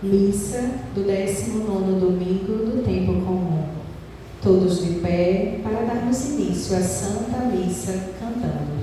Missa do 19º domingo do tempo comum. Todos de pé para darmos início à Santa Missa cantando.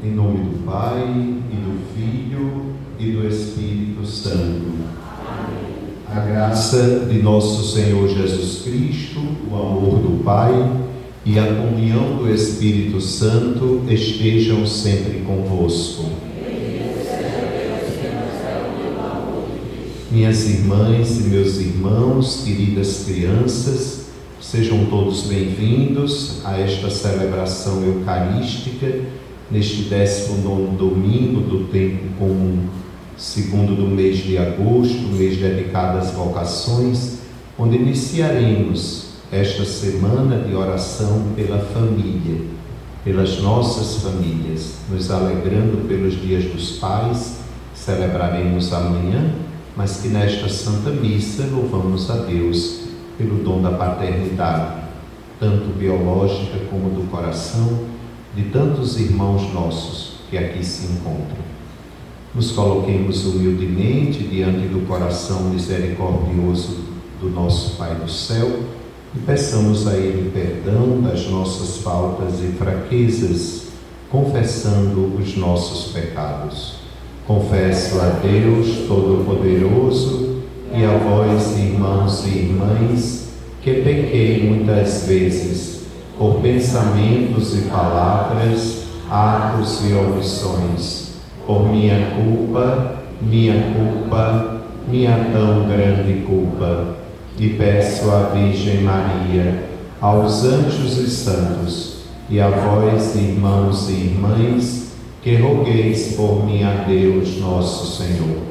Em nome do Pai, e do Filho, e do Espírito Santo. Amém. A graça de nosso Senhor Jesus Cristo, o amor do Pai e a comunhão do Espírito Santo estejam sempre convosco. Minhas irmãs e meus irmãos, queridas crianças, sejam todos bem-vindos a esta celebração eucarística neste 19º domingo do tempo comum, segundo do mês de agosto, mês dedicado às vocações, onde iniciaremos esta semana de oração pela família, pelas nossas famílias, nos alegrando pelos dias dos pais, celebraremos amanhã, mas que nesta Santa Missa louvamos a Deus pelo dom da paternidade, tanto biológica como do coração, de tantos irmãos nossos que aqui se encontram. Nos coloquemos humildemente diante do coração misericordioso do nosso Pai do céu e peçamos a Ele perdão das nossas faltas e fraquezas, confessando os nossos pecados. Confesso a Deus Todo-Poderoso e a vós, irmãos e irmãs, que pequei muitas vezes, por pensamentos e palavras, atos e omissões, por minha culpa, minha tão grande culpa. E peço à Virgem Maria, aos anjos e santos, e a vós, irmãos e irmãs, que rogueis por mim a Deus nosso Senhor.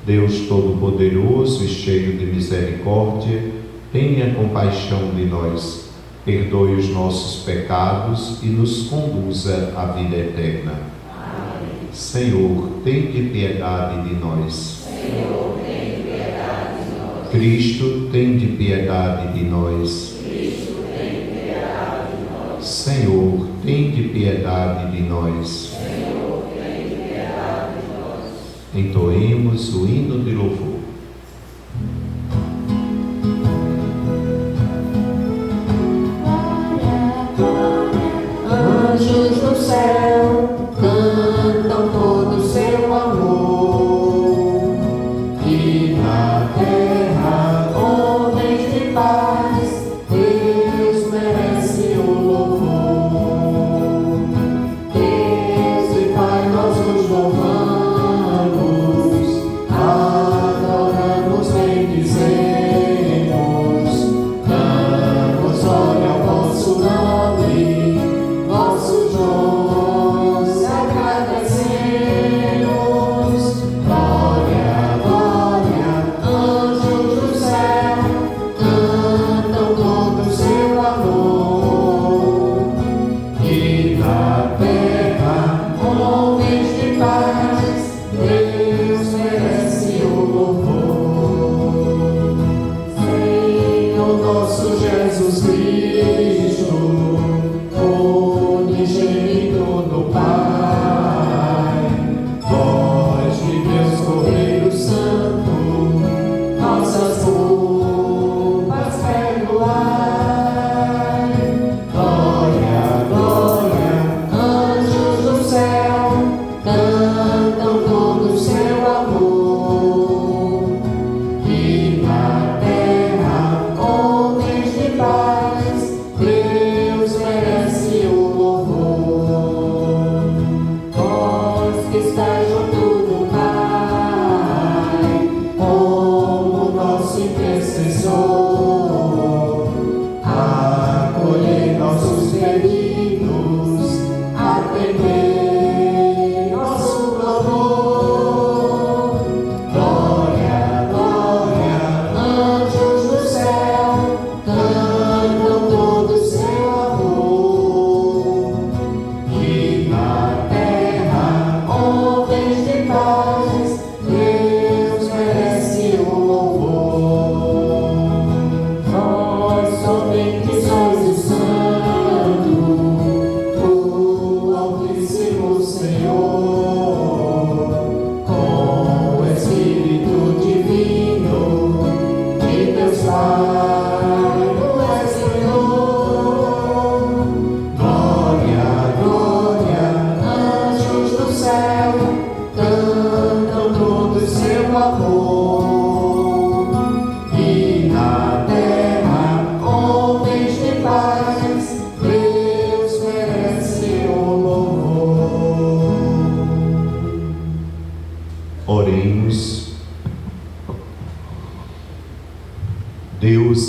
Deus Todo-Poderoso e cheio de misericórdia, tenha compaixão de nós, perdoe os nossos pecados e nos conduza à vida eterna. Amém. Senhor, tende piedade de nós. Senhor, tende piedade de nós. Cristo, tende piedade de nós. Cristo, tende piedade de nós. Senhor, tende piedade de nós. Senhor, tende piedade de nós. Entoemos o hino de louvor. Anjos do céu cantam todo o seu amor, e na terra homens de paz, Deus merece o louvor. Deus e Pai, nós vos louvamos, adoramos, bendizemos, damos glória ao vosso nome. Vossos dons agradecemos.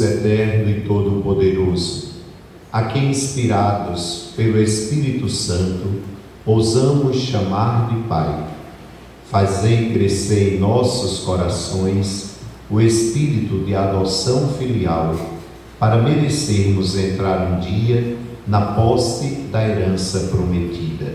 Deus eterno e todo-poderoso, a quem inspirados pelo Espírito Santo, ousamos chamar de Pai, fazei crescer em nossos corações o espírito de adoção filial, para merecermos entrar um dia na posse da herança prometida.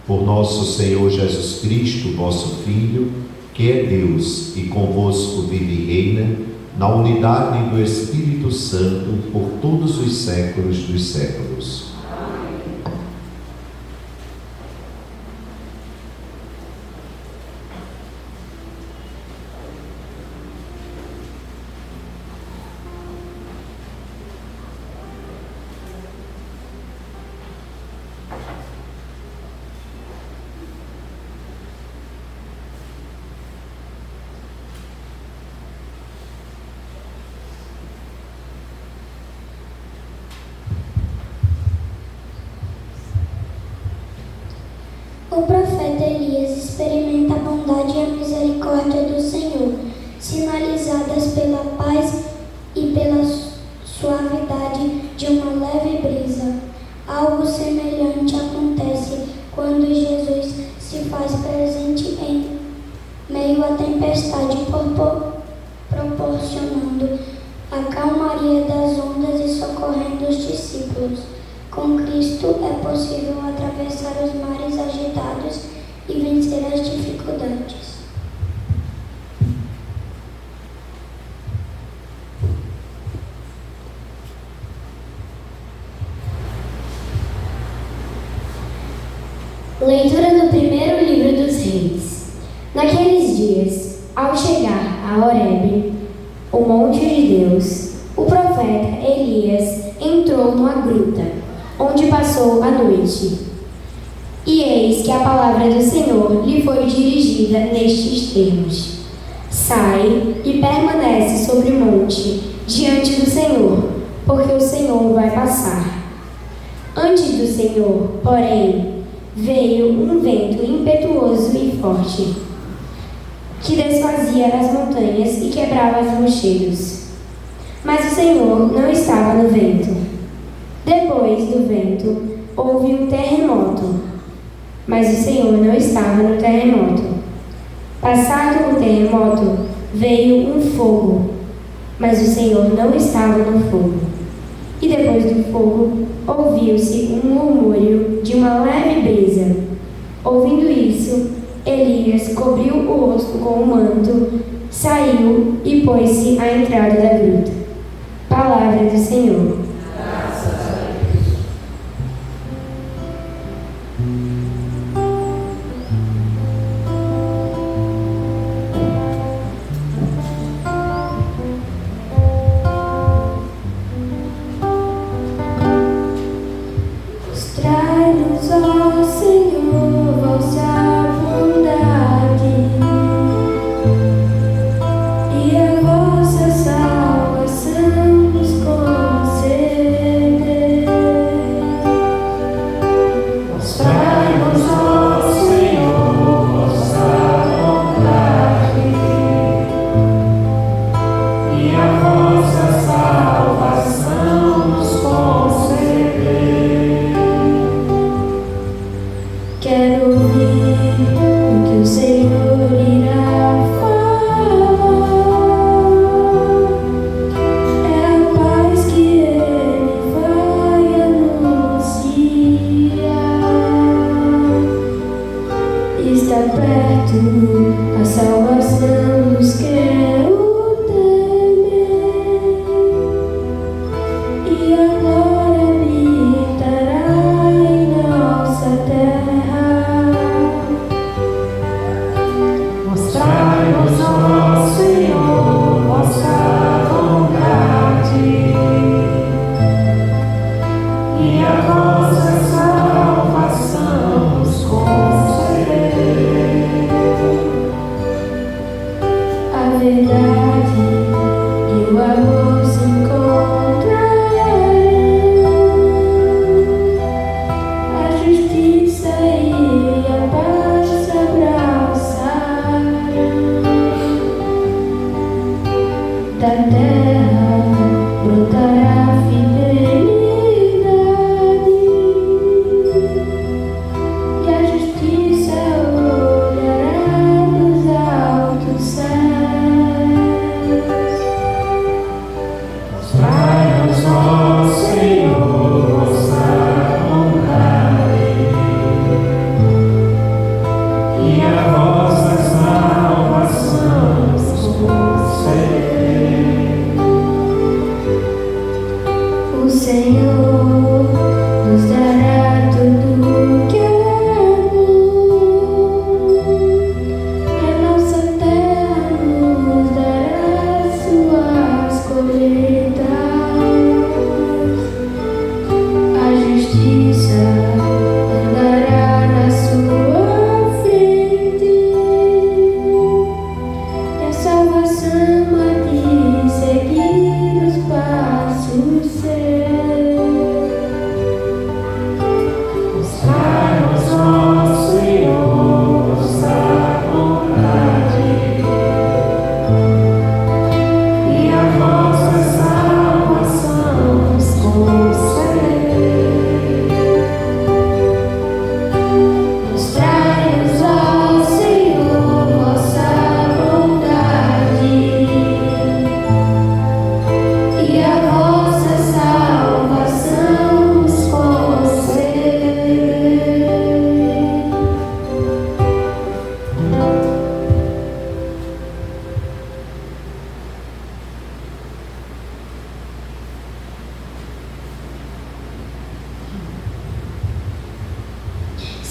Por nosso Senhor Jesus Cristo, vosso Filho, que é Deus e convosco vive e reina, na unidade do Espírito Santo, por todos os séculos dos séculos. O profeta Elias experimenta a bondade e a misericórdia do Senhor, sinalizadas pela paz e pela suavidade de uma leve brisa. Algo semelhante acontece quando Jesus se faz presente em meio à tempestade, proporcionando a calmaria das ondas e socorrendo os discípulos. Com Cristo é possível atravessar os mares agitados e vencer as dificuldades. Leitura do primeiro livro dos Reis. Naqueles dias, ao chegar a Horebe, o monte de Deus, o profeta Elias entrou numa gruta, onde passou a noite. E eis que a palavra do Senhor lhe foi dirigida nestes termos: sai e permanece sobre o monte, diante do Senhor, porque o Senhor vai passar. Antes do Senhor, porém, veio um vento impetuoso e forte, que desfazia as montanhas e quebrava os rochedos. Mas o Senhor não estava no vento. Depois do vento, houve um terremoto, mas o Senhor não estava no terremoto. Passado o terremoto, veio um fogo, mas o Senhor não estava no fogo. E depois do fogo, ouviu-se um murmúrio de uma leve brisa. Ouvindo isso, Elias cobriu o rosto com o manto, saiu e pôs-se à entrada da gruta. Palavra do Senhor. Traz-nos, ó Senhor, vossa bondade e a vossa salvação nos conceder. Mostrai-nos, ó Senhor, vossa bondade e a vossa salvação nos conceder. Quero ouvir o que o Senhor irá falar. É a paz que Ele vai anunciar. Está perto a salvação dos que o temem, e agora habitará em nossa terra. Mostrai-nos, ó Senhor, vossa bondade e a vossa salvação nos conceder. A verdade e o amor se encontrarão, a justiça e a paz se abraçarão. Da terra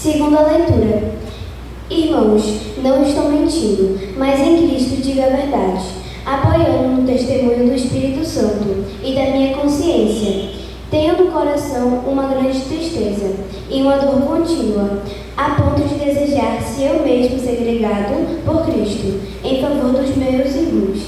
Segunda leitura. Irmãos, não estou mentindo, mas em Cristo digo a verdade, apoiando no testemunho do Espírito Santo e da minha consciência. Tenho no coração uma grande tristeza e uma dor contínua, a ponto de desejar se eu mesmo segregado por Cristo, em favor dos meus irmãos.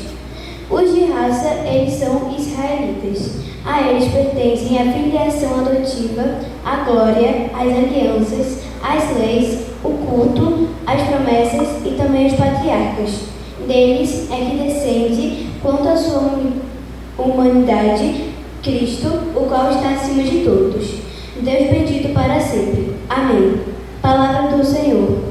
Os de raça, eles são israelitas. A eles pertencem a filiação adotiva, a glória, as alianças, as leis, o culto, as promessas e também os patriarcas. Deles é que descende, quanto à sua humanidade, Cristo, o qual está acima de todos. Deus bendito para sempre. Amém. Palavra do Senhor.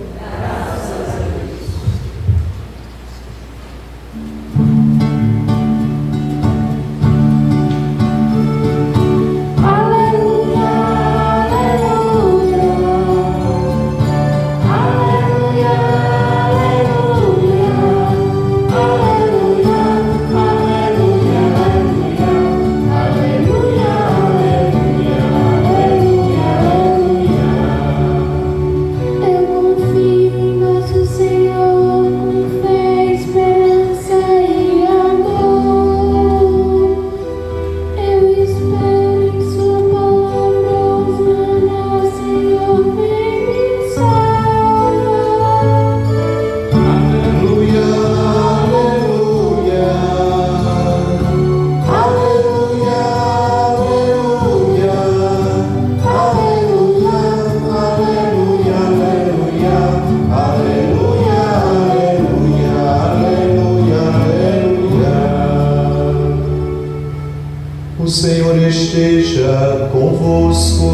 O Senhor esteja convosco.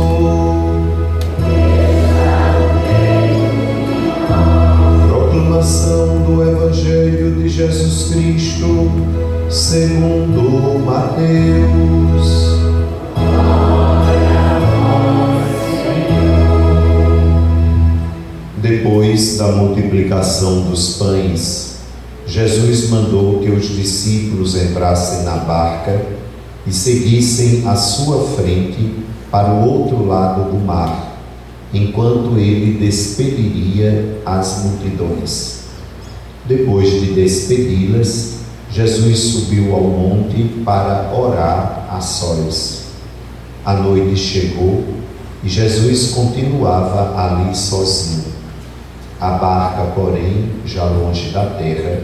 Proclamação do Evangelho de Jesus Cristo segundo Mateus. Depois da multiplicação dos pães, Jesus mandou que os discípulos entrassem na barca e seguissem à sua frente para o outro lado do mar, enquanto ele despediria as multidões. Depois de despedi-las, Jesus subiu ao monte para orar a sós. A noite chegou e Jesus continuava ali sozinho. A barca, porém, já longe da terra,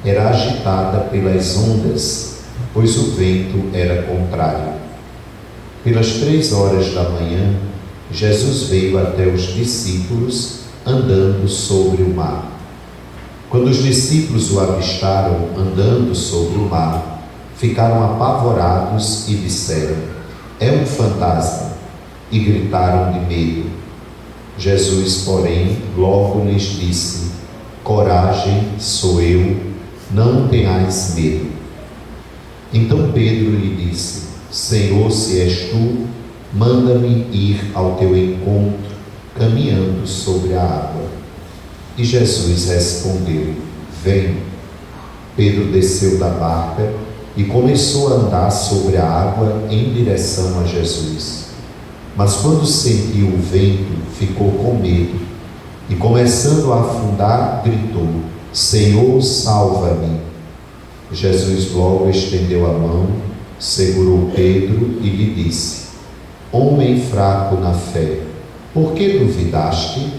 era agitada pelas ondas, pois o vento era contrário. Pelas 3h da manhã, Jesus veio até os discípulos andando sobre o mar. Quando os discípulos o avistaram andando sobre o mar, ficaram apavorados e disseram: "É um fantasma!" e gritaram de medo. Jesus, porém, logo lhes disse: "Coragem, sou eu, não tenhais medo." Então Pedro lhe disse: "Senhor, se és tu, manda-me ir ao teu encontro, caminhando sobre a água." E Jesus respondeu: "Vem." Pedro desceu da barca e começou a andar sobre a água em direção a Jesus. Mas quando sentiu o vento, ficou com medo e, começando a afundar, gritou: "Senhor, salva-me." Jesus logo estendeu a mão, segurou Pedro e lhe disse: "Homem fraco na fé, por que duvidaste?"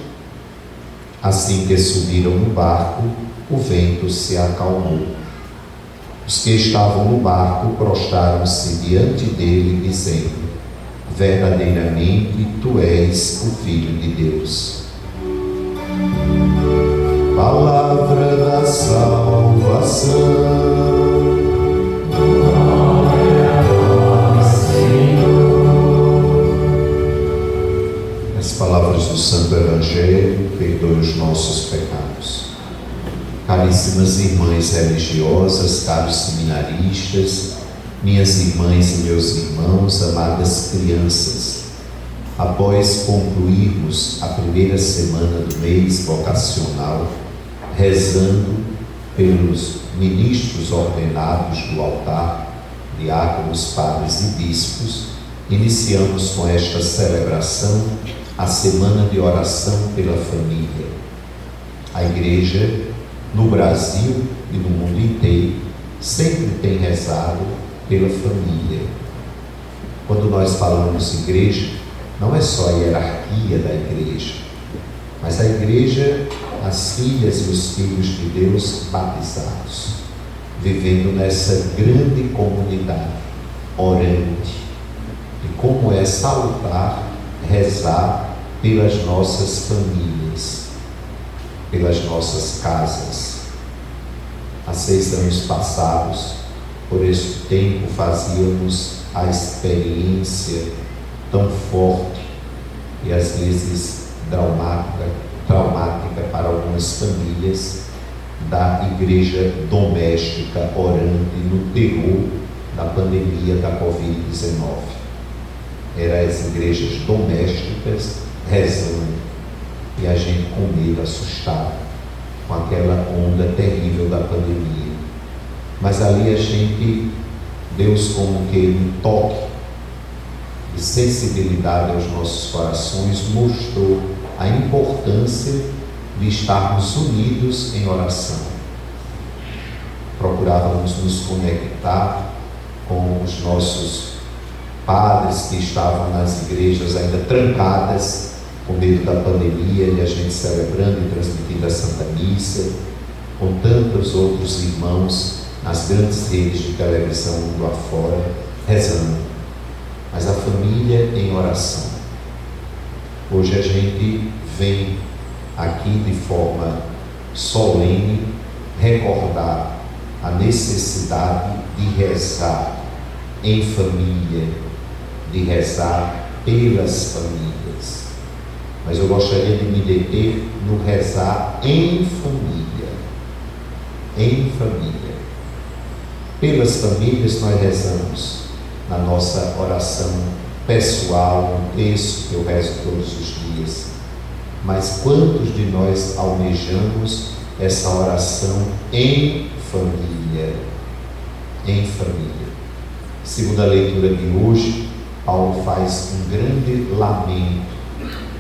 Assim que subiram no barco, o vento se acalmou. Os que estavam no barco prostraram-se diante dele, dizendo: "Verdadeiramente tu és o Filho de Deus." Palavra da salvação. Glória a vós, Senhor. As palavras do Santo Evangelho perdoem os nossos pecados. Caríssimas irmãs religiosas, caros seminaristas, minhas irmãs e meus irmãos, amadas crianças, após concluirmos a primeira semana do mês vocacional, rezando pelos ministros ordenados do altar, diáconos, padres e bispos, iniciamos com esta celebração a semana de oração pela família. A igreja, no Brasil e no mundo inteiro, sempre tem rezado pela família. Quando nós falamos igreja, não é só a hierarquia da igreja, mas a igreja, as filhas e os filhos de Deus batizados, vivendo nessa grande comunidade, orante. E como é salutar rezar pelas nossas famílias, pelas nossas casas. Há 6 anos passados, por esse tempo, fazíamos a experiência tão forte e às vezes traumática para algumas famílias, da igreja doméstica orante no terror da pandemia da Covid-19. Eram as igrejas domésticas rezando e a gente com medo, assustado com aquela onda terrível da pandemia. Mas ali a gente, Deus como que um toque de sensibilidade aos nossos corações, mostrou a importância de estarmos unidos em oração. Procurávamos nos conectar com os nossos padres que estavam nas igrejas ainda trancadas, com medo da pandemia, e a gente celebrando e transmitindo a Santa Missa, com tantos outros irmãos nas grandes redes de televisão mundo afora, rezando. Mas a família em oração. Hoje a gente vem aqui de forma solene recordar a necessidade de rezar em família, de rezar pelas famílias. Mas eu gostaria de me deter no rezar em família. Em família. Pelas famílias nós rezamos na nossa oração pessoal, um texto que eu rezo todos os dias. Mas quantos de nós almejamos essa oração em família? Em família. Segundo a leitura de hoje, Paulo faz um grande lamento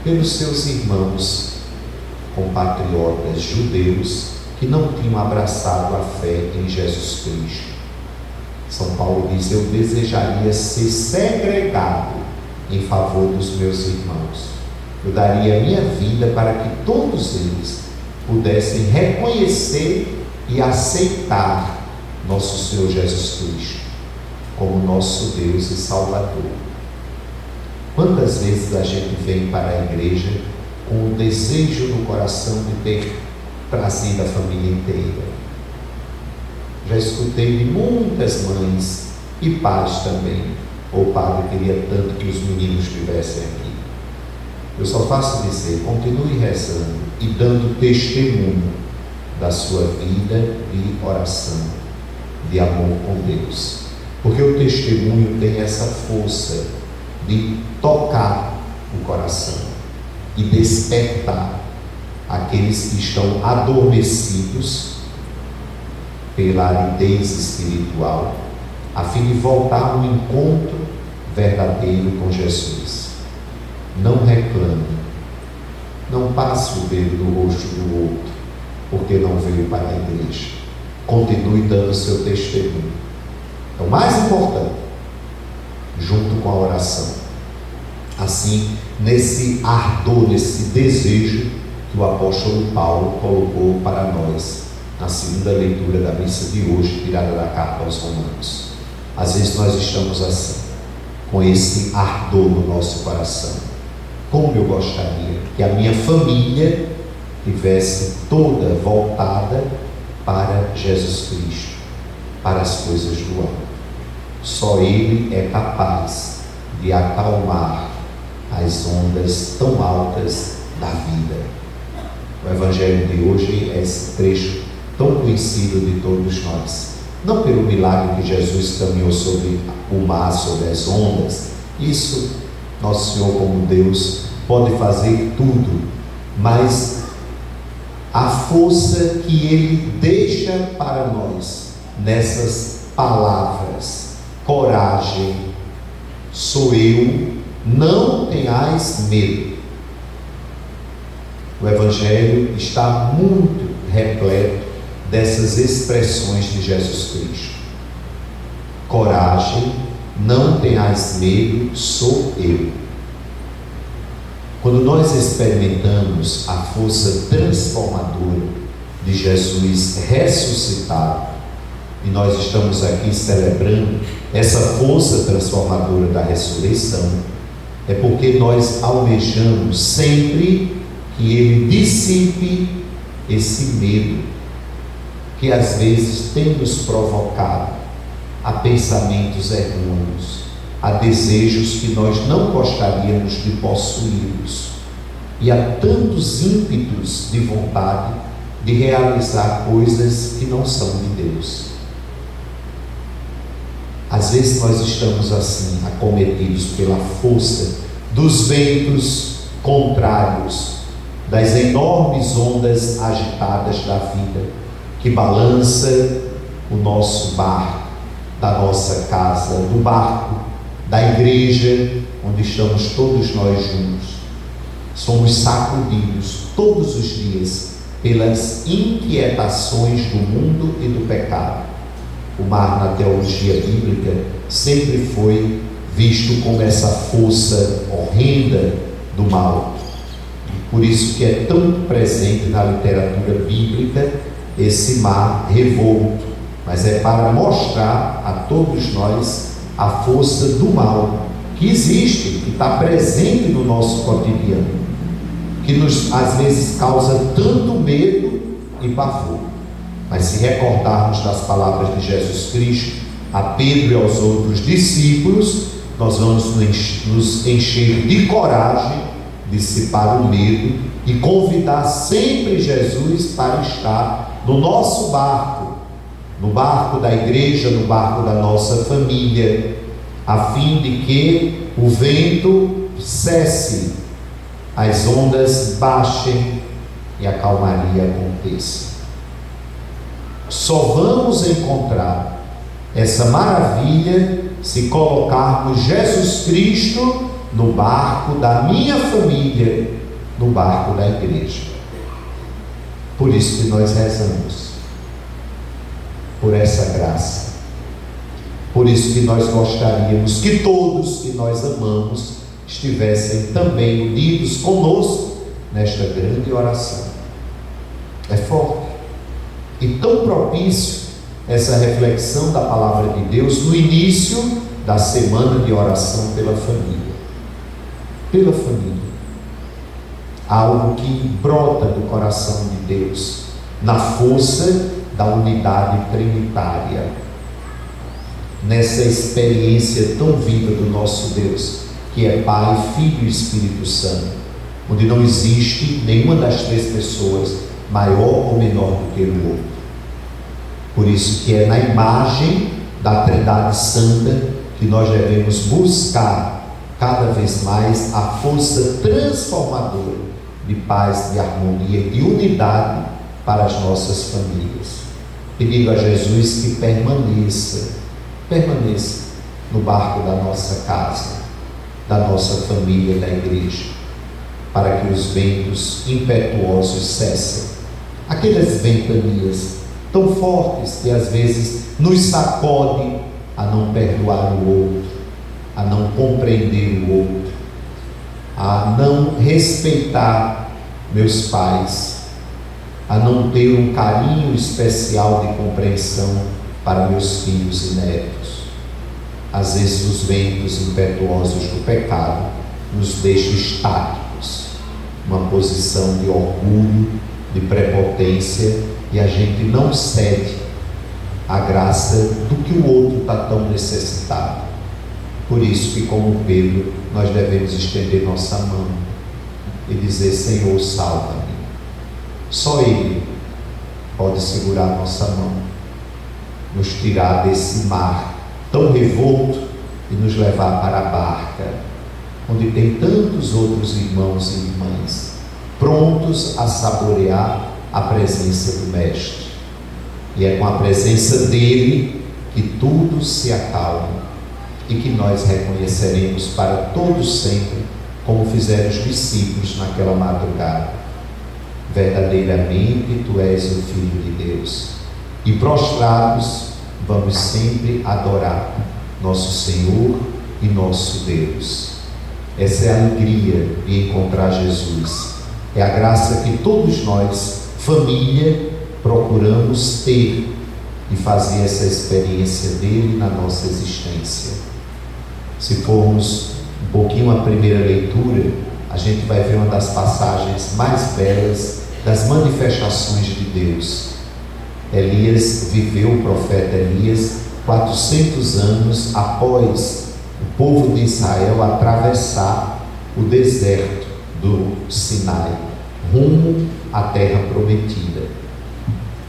pelos seus irmãos compatriotas judeus que não tinham abraçado a fé em Jesus Cristo. São Paulo diz: eu desejaria ser segregado em favor dos meus irmãos. Eu daria a minha vida para que todos eles pudessem reconhecer e aceitar nosso Senhor Jesus Cristo como nosso Deus e Salvador. Quantas vezes a gente vem para a igreja com o desejo no coração de ter trazido a família inteira? Já escutei de muitas mães e pais também: o padre queria tanto que os meninos estivessem aqui. Eu só faço dizer: continue rezando e dando testemunho da sua vida de oração, de amor com Deus, porque o testemunho tem essa força de tocar o coração e despertar aqueles que estão adormecidos pela aridez espiritual, a fim de voltar ao encontro verdadeiro com Jesus. Não reclame, não passe o dedo no rosto do outro, porque não veio para a igreja. Continue dando seu testemunho. É o mais importante, junto com a oração. Assim, nesse ardor, nesse desejo que o apóstolo Paulo colocou para nós na segunda leitura da missa de hoje, tirada da carta aos Romanos. Às vezes nós estamos assim, com esse ardor no nosso coração. Como eu gostaria que a minha família tivesse toda voltada para Jesus Cristo, para as coisas do alto. Só Ele é capaz de acalmar as ondas tão altas da vida. O Evangelho de hoje é esse trecho tão conhecido de todos nós. Não pelo milagre que Jesus caminhou sobre o mar, sobre as ondas. Isso, nosso Senhor como Deus pode fazer tudo, mas a força que Ele deixa para nós nessas palavras: coragem, sou eu, não tenhais medo. O Evangelho está muito repleto dessas expressões de Jesus Cristo. Coragem, não tenhais medo, sou eu. Quando nós experimentamos a força transformadora de Jesus ressuscitado, e nós estamos aqui celebrando essa força transformadora da ressurreição, é porque nós almejamos sempre que Ele dissipe esse medo que às vezes tem nos provocado a pensamentos errôneos, a desejos que nós não gostaríamos de possuí-los, e a tantos ímpetos de vontade de realizar coisas que não são de Deus. Às vezes nós estamos assim, acometidos pela força dos ventos contrários, das enormes ondas agitadas da vida, que balança o nosso barco, da nossa casa, do barco, da igreja, onde estamos todos nós juntos. Somos sacudidos todos os dias pelas inquietações do mundo e do pecado. O mar, na teologia bíblica, sempre foi visto como essa força horrenda do mal. Por isso que é tão presente na literatura bíblica esse mar revolto, mas é para mostrar a todos nós a força do mal que existe, que está presente no nosso cotidiano, que nos às vezes causa tanto medo e pavor. Mas se recordarmos das palavras de Jesus Cristo a Pedro e aos outros discípulos, nós vamos nos encher de coragem, dissipar o medo e convidar sempre Jesus para estar no nosso barco, no barco da igreja, no barco da nossa família, a fim de que o vento cesse, as ondas baixem e a calmaria aconteça. Só vamos encontrar essa maravilha se colocarmos Jesus Cristo no barco da minha família, no barco da igreja. Por isso que nós rezamos por essa graça. Por isso que nós gostaríamos que todos que nós amamos estivessem também unidos conosco nesta grande oração. É forte e tão propício essa reflexão da palavra de Deus no início da semana de oração pela família. Pela família. Algo que brota do coração de Deus, na força da unidade trinitária, nessa experiência tão viva do nosso Deus, que é Pai, Filho e Espírito Santo, onde não existe nenhuma das três pessoas maior ou menor do que o outro. Por isso que é na imagem da Trindade Santa que nós devemos buscar cada vez mais a força transformadora de paz, de harmonia, de unidade para as nossas famílias. Pedindo a Jesus que permaneça no barco da nossa casa, da nossa família, da igreja, para que os ventos impetuosos cessem. Aquelas ventanias tão fortes que às vezes nos sacode a não perdoar o outro, a não compreender o outro, a não respeitar meus pais, a não ter um carinho especial de compreensão para meus filhos e netos. Às vezes os ventos impetuosos do pecado nos deixam estáticos, uma posição de orgulho, de prepotência, e a gente não cede à graça do que o outro está tão necessitado. Por isso que, como Pedro, nós devemos estender nossa mão e dizer: Senhor, salva-me. Só Ele pode segurar nossa mão, nos tirar desse mar tão revolto e nos levar para a barca, onde tem tantos outros irmãos e irmãs, prontos a saborear a presença do Mestre. E é com a presença dele que tudo se acalma e que nós reconheceremos para todos sempre, como fizeram os discípulos naquela madrugada: verdadeiramente Tu és o Filho de Deus. E prostrados vamos sempre adorar nosso Senhor e nosso Deus. Essa é a alegria de encontrar Jesus. É a graça que todos nós, família, procuramos ter e fazer essa experiência dele na nossa existência. Se formos um pouquinho à primeira leitura, a gente vai ver uma das passagens mais belas das manifestações de Deus. Elias viveu, o profeta Elias, 400 anos após o povo de Israel atravessar o deserto do Sinai, rumo à terra prometida.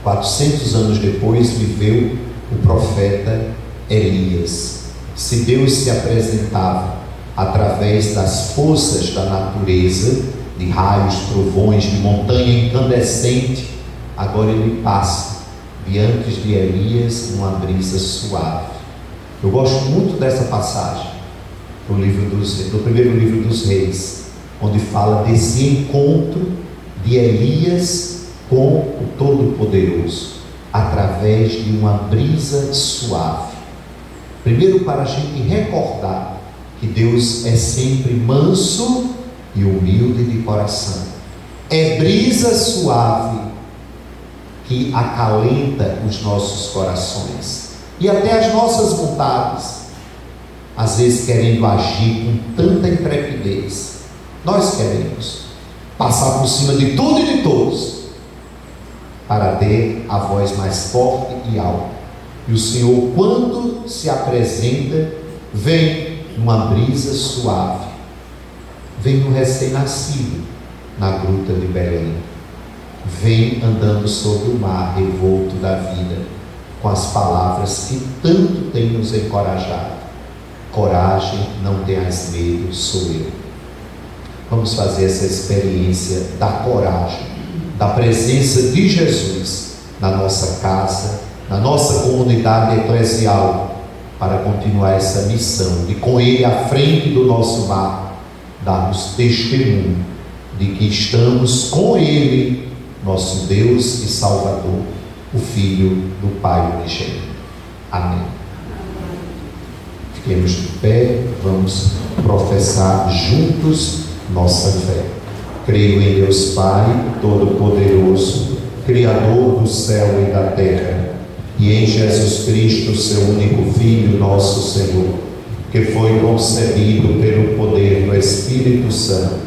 400 anos depois viveu o profeta Elias. Se Deus se apresentava através das forças da natureza, de raios, trovões, de montanha incandescente, agora ele passa diante de Elias numa brisa suave. Eu gosto muito dessa passagem do primeiro livro dos Reis, onde fala desse encontro de Elias com o Todo-Poderoso, através de uma brisa suave. Primeiro, para a gente recordar que Deus é sempre manso e humilde de coração. É brisa suave que acalenta os nossos corações e até as nossas vontades, às vezes querendo agir com tanta intrepidez. Nós queremos passar por cima de tudo e de todos para ter a voz mais forte e alta. E o Senhor, quando se apresenta, vem numa brisa suave, vem no recém-nascido na gruta de Belém, vem andando sobre o mar revolto da vida, com as palavras que tanto tem nos encorajado. Coragem, não tenhas medo, sou eu. Vamos fazer essa experiência da coragem, da presença de Jesus na nossa casa, na nossa comunidade eclesial, para continuar essa missão de, com Ele à frente do nosso barco, darmos testemunho de que estamos com Ele, nosso Deus e Salvador, o Filho do Pai unigênito. Amém. Fiquemos de pé, vamos professar juntos nossa fé. Creio em Deus Pai Todo-Poderoso, Criador do céu e da terra, e em Jesus Cristo, seu único Filho, nosso Senhor, que foi concebido pelo poder do Espírito Santo,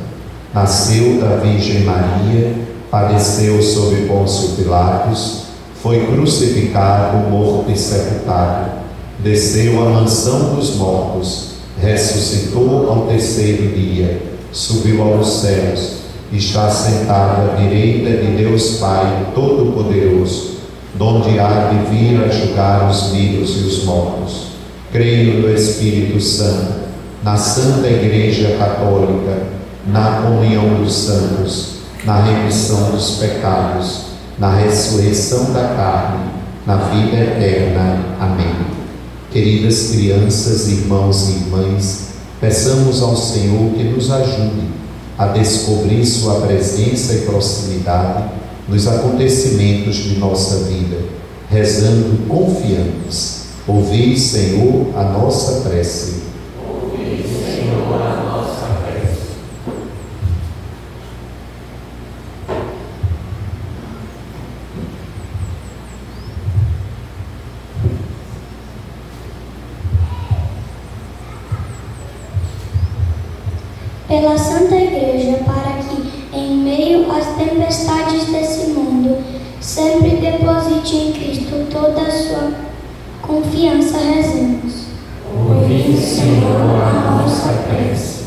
nasceu da Virgem Maria, padeceu sob Pôncio Pilatos, foi crucificado, morto e sepultado, desceu à mansão dos mortos, ressuscitou ao terceiro dia, subiu aos céus, está sentado à direita de Deus Pai Todo-Poderoso, donde há de vir a julgar os vivos e os mortos. Creio no Espírito Santo, na Santa Igreja Católica, na comunhão dos santos, na remissão dos pecados, na ressurreição da carne, na vida eterna. Amém. Queridas crianças, irmãos e irmãs, peçamos ao Senhor que nos ajude a descobrir sua presença e proximidade nos acontecimentos de nossa vida, rezando confiantes. Ouvi, Senhor, a nossa prece. Ouvi, Senhor, a nossa prece. Pela Santa Igreja, para que, em meio às tempestades desse mundo, sempre deposite em Cristo toda a sua confiança, rezemos. Ouvi, Senhor, a nossa prece.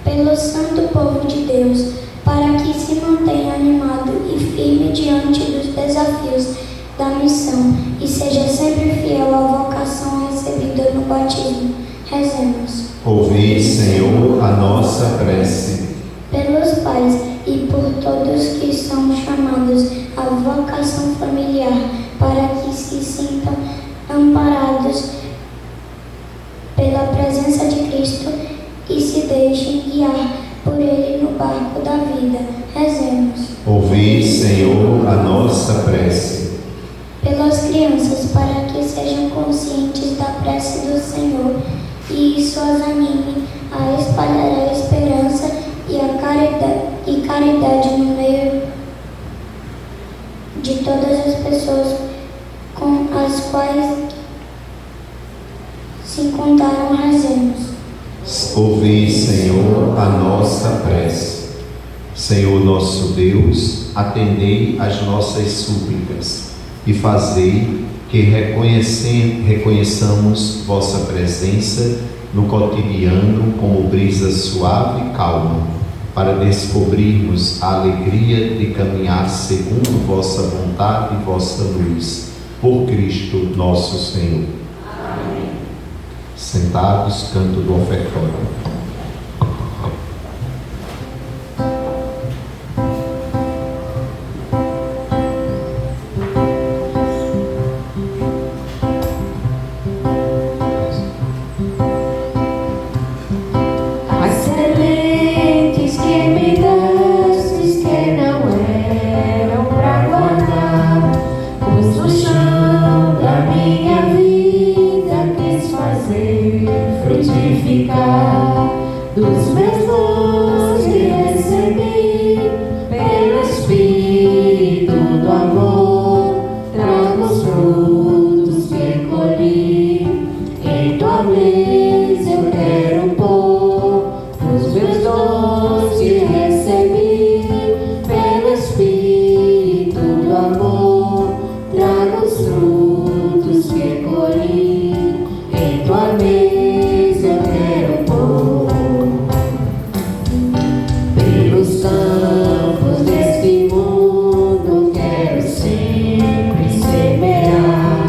Pelo santo povo de Deus, para que se mantenha animado e firme diante dos desafios da missão e seja sempre fiel à vocação recebida no batismo, rezemos. Ouvi, Senhor, a nossa prece. Pelos pais e por todos que são chamados à vocação familiar, para que se sintam amparados pela presença de Cristo e se deixem guiar por Ele no barco arco da vida. Rezemos. Ouvi, Senhor, a nossa prece. Pelas crianças, para que sejam conscientes da prece do Senhor e isso as anime a espalhar a esperança e a caridade no meio de todas as pessoas com as quais se encontraram. Rezemos. Ouvi, Senhor, a nossa prece. Senhor nosso Deus, atendei às nossas súplicas e fazei que reconheçamos vossa presença no cotidiano como brisa suave e calma, para descobrirmos a alegria de caminhar segundo vossa vontade e vossa luz. Por Cristo nosso Senhor. Amém. Sentados, canto do ofertório. Dos meus dons que recebi pelo Espírito do amor, trago os frutos que colhi. Em tua mesa eu quero pôr os meus dons que recebi pelo Espírito do amor, trago os frutos que colhi. Em tua mesa eu quero pôr. Pelos campos deste mundo quero sempre semear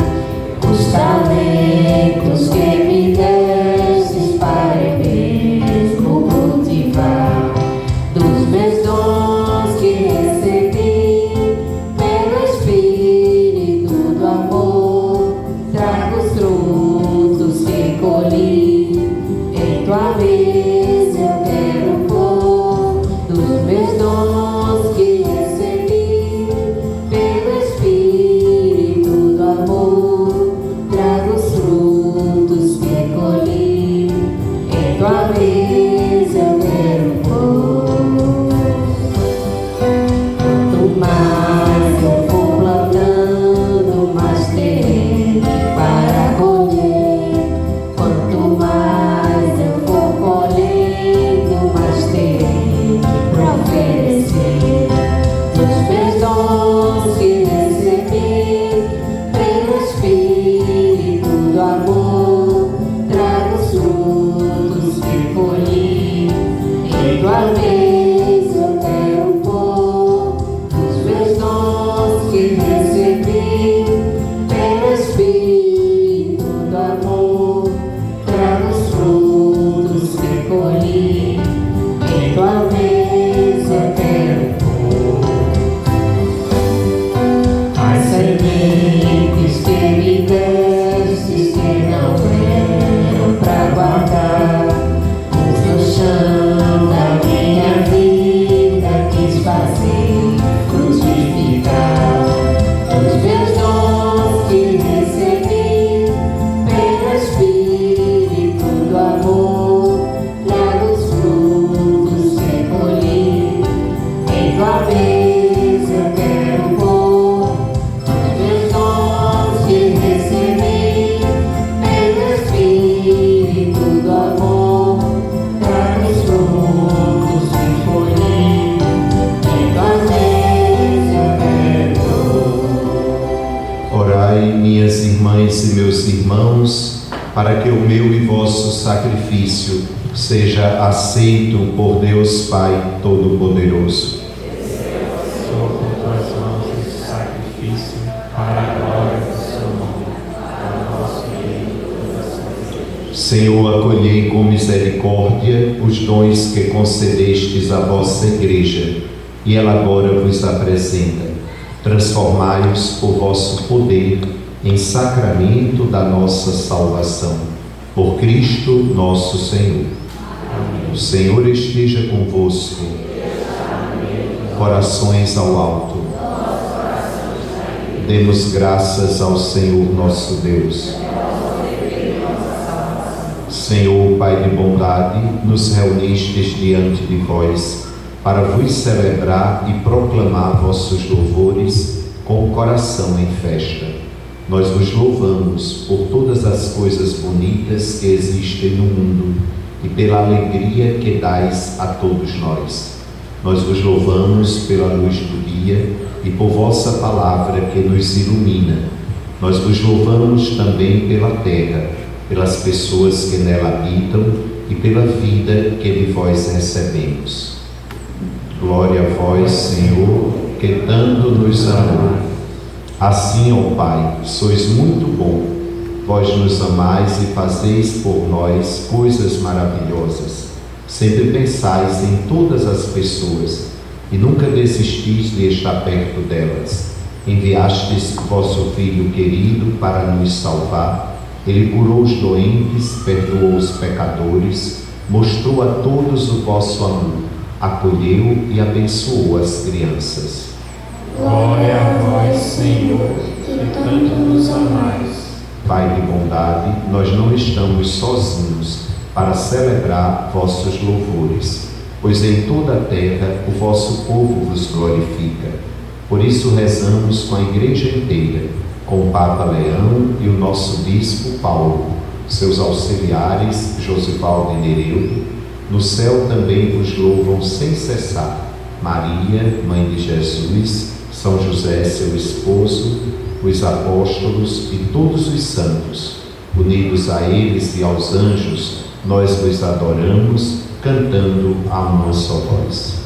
os talentos que me destes para eu mesmo cultivar. Dos meus dons que recebi pelo Espírito do amor, trago os frutos que colhi. Em tua mesa eu quero pôr dos meus dons que recebi pelo Espírito do amor, trago os frutos que colhi. Em tua mesa eu quero pôr. Quanto mais eu for plantando, mais terei para colher. Quanto mais eu for colhendo, mais terei para oferecer. Dos meus dons que recebi pelo Espírito do amor, trago os frutos que colhi. Em tua mesa eu quero pôr os meus dons que recebi pelo Espírito do amor, trago os frutos que colhi. Em tua mesa eu quero pôr as sementes que me destes, que não eram pra guardar. Pus no chão da minha vida, quis fazer frutificar. Os meus dons que recebi pelo Espírito do amor, trago os frutos que colhi. Em tua mesa eu quero pôr os meus dons que recebi pelo Espírito do amor, trago os frutos que colhi. Em tua mesa eu quero pôr. Orai, minhas irmãs e meus irmãos, para que o meu e vosso sacrifício seja aceito por Deus Pai Todo-Poderoso. Senhor, com tuas mãos esse sacrifício para a glória do seu nome, para o nosso reino e toda a sua igreja. Senhor, acolhei com misericórdia os dons que concedestes à vossa Igreja, e ela agora vos apresenta. Transformai-os por vosso poder em sacramento da nossa salvação. Por Cristo nosso Senhor. Amém. O Senhor esteja convosco. corações ao alto. Demos graças ao Senhor nosso Deus. Senhor, Pai de bondade, nos reunistes diante de vós, para vos celebrar e proclamar vossos louvores com o coração em festa. Nós vos louvamos por todas as coisas bonitas que existem no mundo e pela alegria que dais a todos nós. Nós vos louvamos pela luz do dia e por vossa palavra que nos ilumina. Nós vos louvamos também pela terra, pelas pessoas que nela habitam e pela vida que de vós recebemos. Glória a vós, Senhor, que tanto nos amou. Assim, ó Pai, sois muito bom. Vós nos amais e fazeis por nós coisas maravilhosas. Sempre pensais em todas as pessoas e nunca desistis de estar perto delas. Enviastes vosso Filho querido para nos salvar. Ele curou os doentes, perdoou os pecadores, mostrou a todos o vosso amor, acolheu e abençoou as crianças. Glória a vós, Senhor, que tanto nos amais. Pai de bondade, nós não estamos sozinhos para celebrar vossos louvores, pois em toda a terra o vosso povo vos glorifica. Por isso rezamos com a Igreja inteira, com o Papa Leão e o nosso Bispo Paulo, seus auxiliares Josivaldo e Nereudo. No céu também vos louvam sem cessar Maria, Mãe de Jesus, São José, seu esposo, os apóstolos e todos os santos. Unidos a eles e aos anjos, nós vos adoramos, cantando a uma só voz.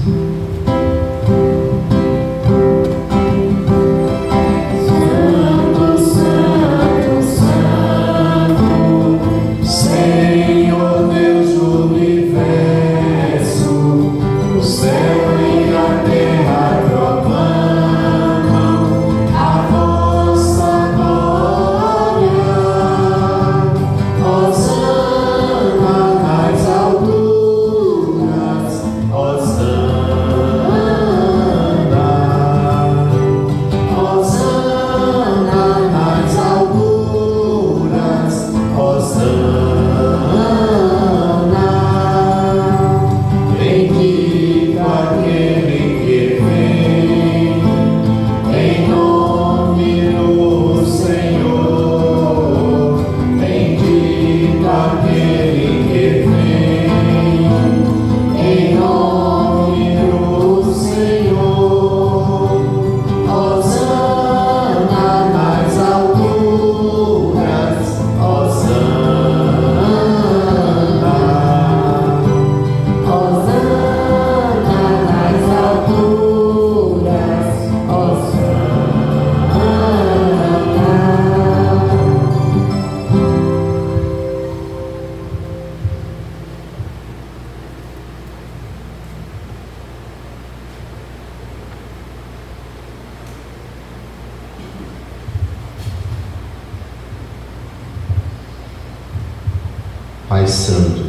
Pai Santo,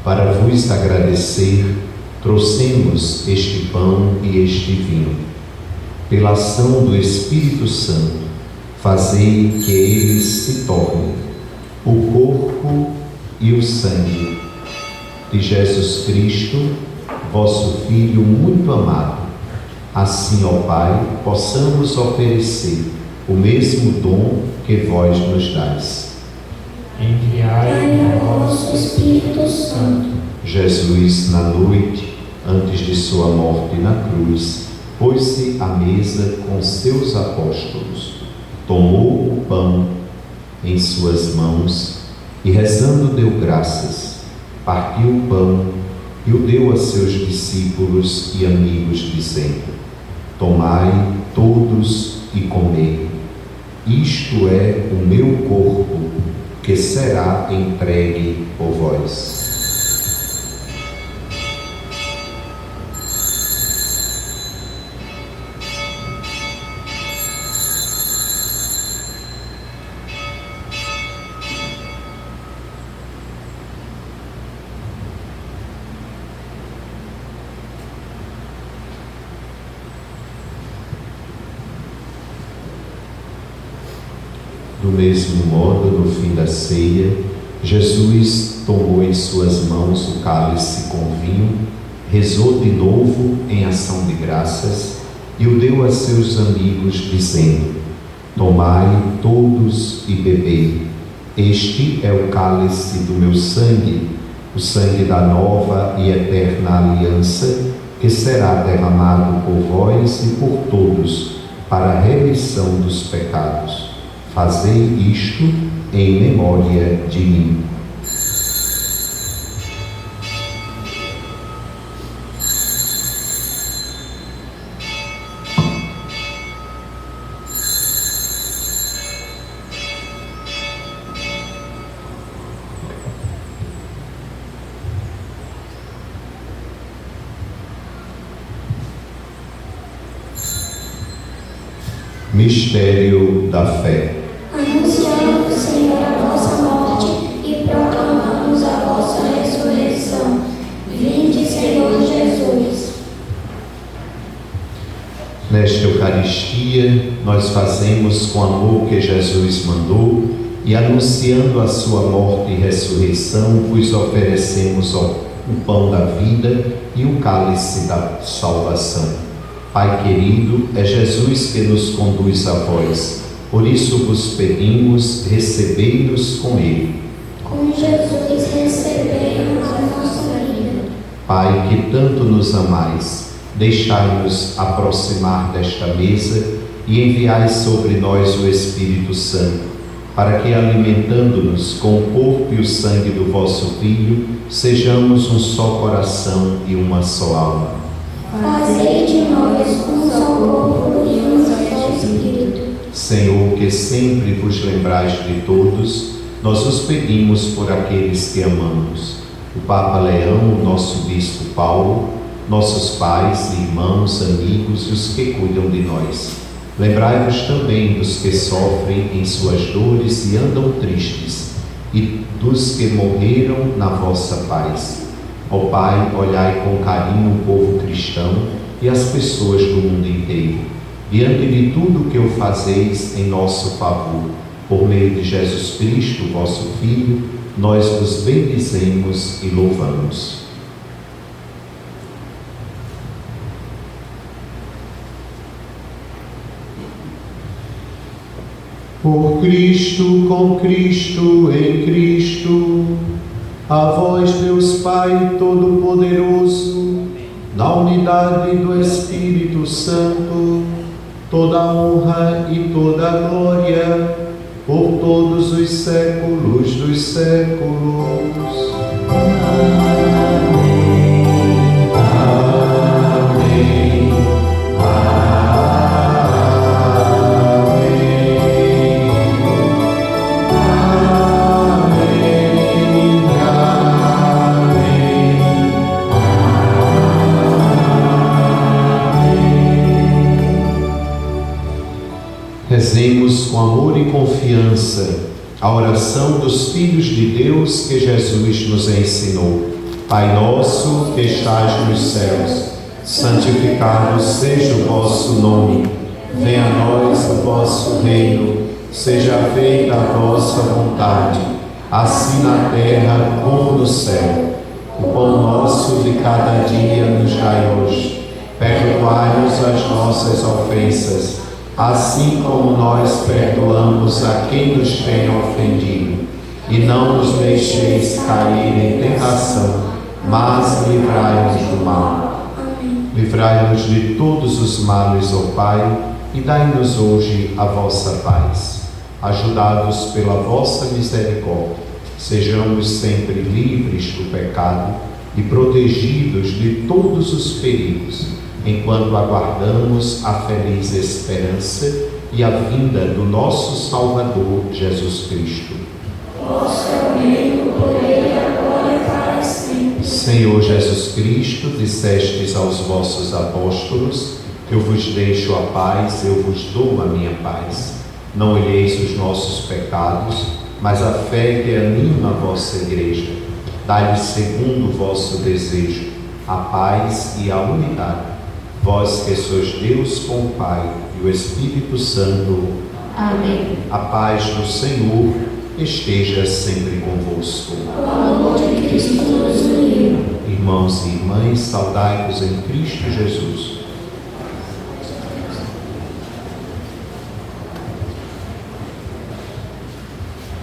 para vos agradecer, trouxemos este pão e este vinho. Pela ação do Espírito Santo, fazei que eles se tornem o corpo e o sangue de Jesus Cristo, vosso Filho muito amado. Assim, ó Pai, possamos oferecer o mesmo dom que vós nos dais. Enviai o vosso Espírito Santo. Jesus, na noite, antes de sua morte na cruz, pôs-se à mesa com seus apóstolos, tomou o pão em suas mãos e, rezando, deu graças, partiu o pão e o deu a seus discípulos e amigos, dizendo: tomai todos e comei, isto é o meu corpo, que será entregue por vós. Do mesmo modo, no fim da ceia, Jesus tomou em suas mãos o cálice com vinho, rezou de novo em ação de graças e o deu a seus amigos, dizendo: Tomai todos e bebei. Este é o cálice do meu sangue, o sangue da nova e eterna aliança, que será derramado por vós e por todos, para a remissão dos pecados. Fazei isto em memória de mim. Mistério da fé. Anunciamos, Senhor, a vossa morte e proclamamos a vossa ressurreição. Vinde, Senhor Jesus. Nesta Eucaristia, nós fazemos com amor que Jesus mandou e, anunciando a sua morte e ressurreição, vos oferecemos o pão da vida e o cálice da salvação. Pai querido, é Jesus que nos conduz a vós. Por isso vos pedimos, recebei-nos com Ele. Com Jesus recebemos a nossa vida. Pai, que tanto nos amais, deixai-nos aproximar desta mesa e enviai sobre nós o Espírito Santo, para que, alimentando-nos com o corpo e o sangue do vosso Filho, sejamos um só coração e uma só alma. Fazei de nós um só corpo e um só Espírito. Senhor, que sempre vos lembrais de todos, nós os pedimos por aqueles que amamos. O Papa Leão, o nosso Bispo Paulo, nossos pais, irmãos, amigos e os que cuidam de nós. Lembrai-vos também dos que sofrem em suas dores e andam tristes, e dos que morreram na vossa paz. Ó Pai, olhai com carinho o povo cristão e as pessoas do mundo inteiro. Diante de tudo o que o fazeis em nosso favor, por meio de Jesus Cristo, vosso Filho, nós vos bendizemos e louvamos. Por Cristo, com Cristo, em Cristo, a vós, Deus Pai Todo-Poderoso, na unidade do Espírito Santo, toda a honra e toda a glória, por todos os séculos dos séculos. Amém. Amém. Rezemos com amor e confiança a oração dos filhos de Deus que Jesus nos ensinou. Pai nosso que estais nos céus, santificado seja o vosso nome. Venha a nós o vosso reino. Seja feita a vossa vontade, assim na terra como no céu. O pão nosso de cada dia nos dai hoje. Perdoai-nos as nossas ofensas, assim como nós perdoamos a quem nos tem ofendido. E não nos deixeis cair em tentação, mas livrai-nos do mal. Livrai-nos de todos os males, ó Pai, e dai-nos hoje a vossa paz. Ajudados pela vossa misericórdia, sejamos sempre livres do pecado e protegidos de todos os perigos, enquanto aguardamos a feliz esperança e a vinda do nosso Salvador, Jesus Cristo. Vosso é o reino, o poder e a glória para sempre. Senhor Jesus Cristo, dissestes aos vossos apóstolos: eu vos deixo a paz, eu vos dou a minha paz. Não olheis os nossos pecados, mas a fé que anima a vossa igreja. Dai-lhe segundo o vosso desejo a paz e a unidade. Vós que sois Deus com o Pai e o Espírito Santo. Amém. A paz do Senhor esteja sempre convosco. O amor de Cristo nos uniu. Irmãos e irmãs, saudai-vos em Cristo Jesus.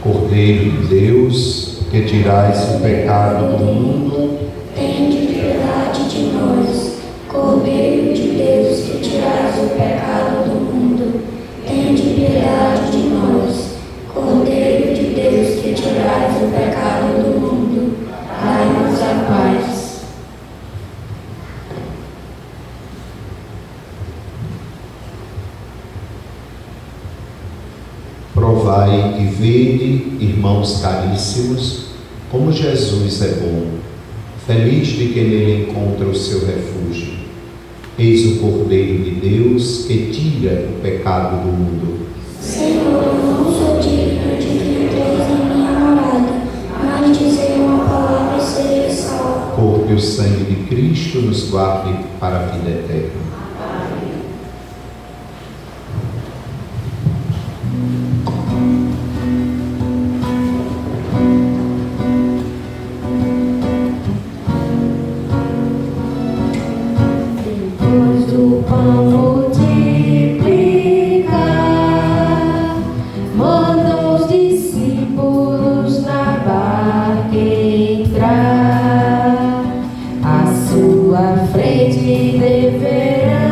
Cordeiro de Deus, que tirais o pecado do mundo, Tende piedade de nós. Cordeiro de Deus, que tirais o pecado do mundo, tende piedade de nós. Cordeiro de Deus, que tirais o pecado do mundo, dai-nos a paz. provai e vede, irmãos caríssimos, como Jesus é bom. Feliz de quem nele encontra o seu refúgio. Eis o Cordeiro de Deus que tira o pecado do mundo. Senhor, eu não sou digno de que entreis em minha morada, mas dizei uma palavra e serei salvo. O corpo e o sangue de Cristo nos guarde para a vida eterna. Depois do pão multiplicar, mandam os discípulos na barca entrar. À sua frente deverão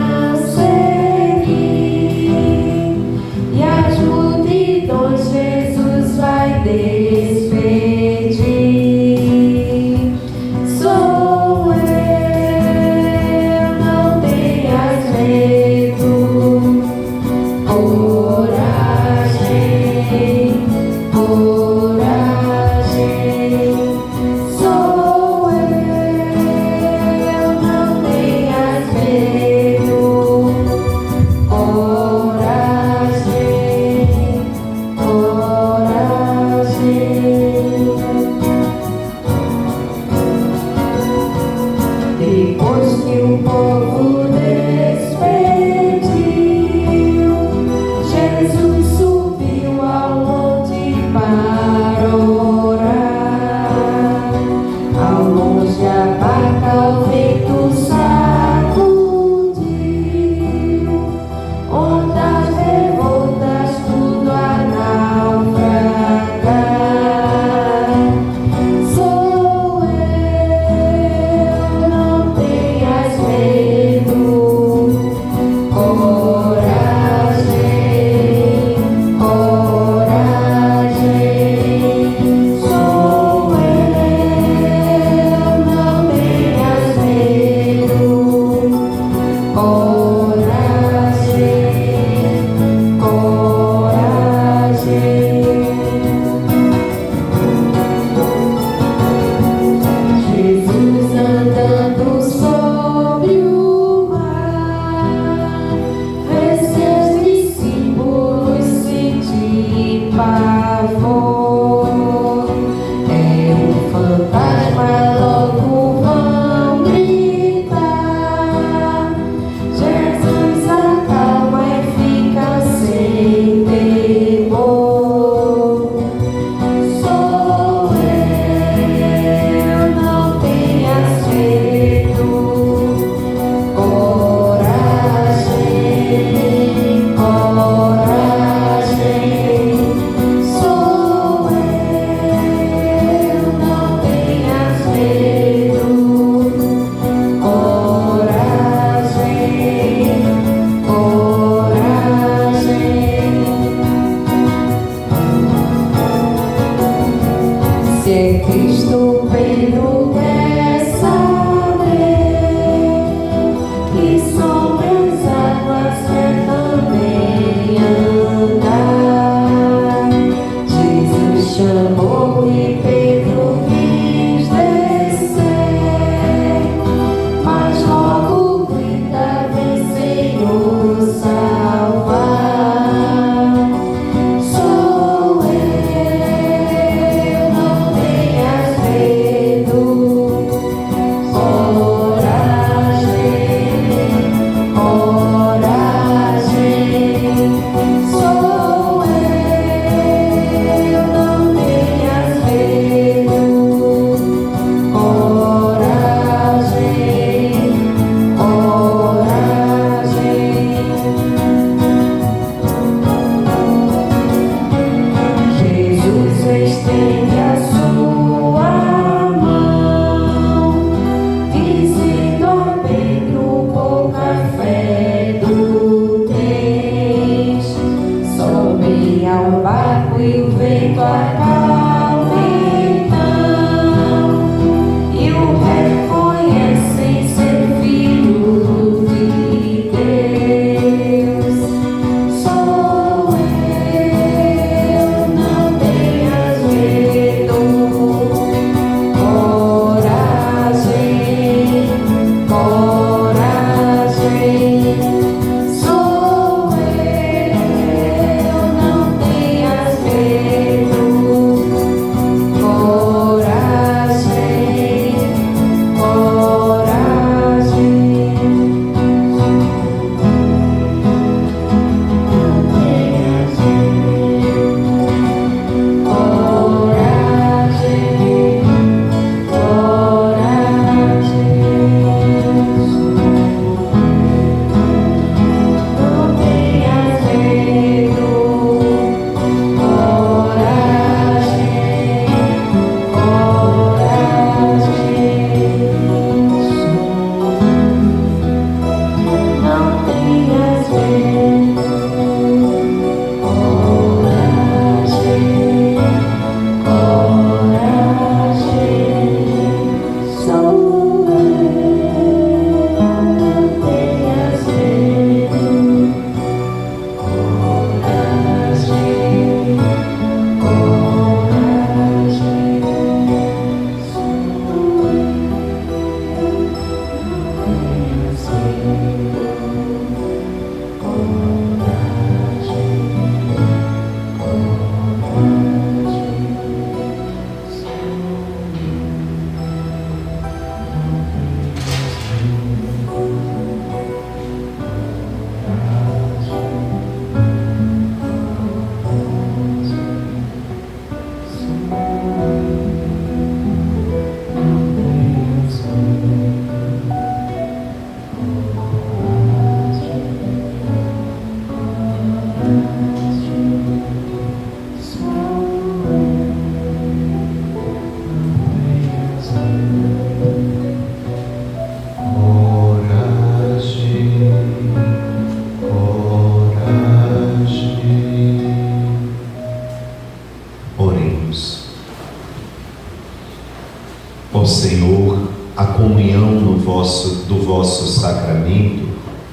Ó Senhor, a comunhão do vosso sacramento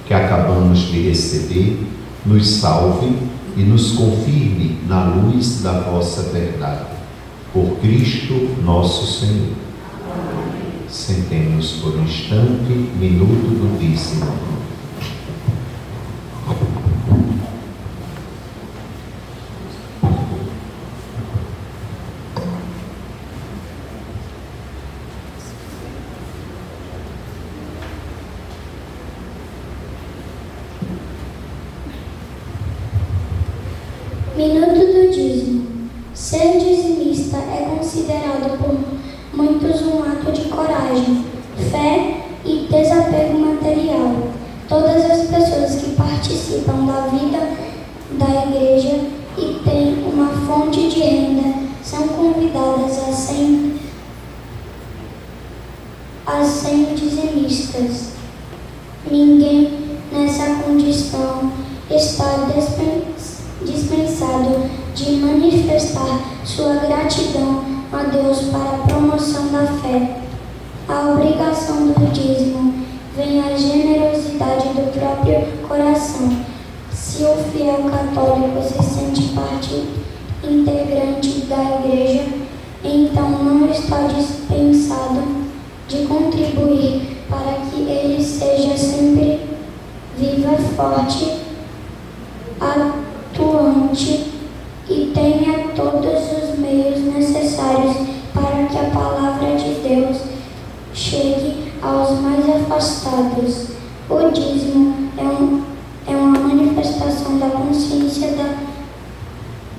que acabamos de receber, nos salve e nos confirme na luz da vossa verdade. Por Cristo nosso Senhor. Sentemos por um instante, minuto do dízimo. Minuto do dízimo. Ser dizimista é considerado por muitos um ato de coragem, fé e desapego material. Todas as pessoas que participam da vida da igreja e têm uma fonte de renda são convidadas a serem dizimistas. Ninguém nessa condição está dispensado de manifestar sua gratidão a Deus para a promoção da fé. A obrigação do dízimo vem à generosidade do próprio coração. Se o fiel católico se sente parte integrante da igreja, então não está dispensado de contribuir para que ele seja sempre viva, forte, atuante e tenha todos os meios necessários para que a palavra de Deus chegue aos mais afastados. O dízimo é uma manifestação da consciência da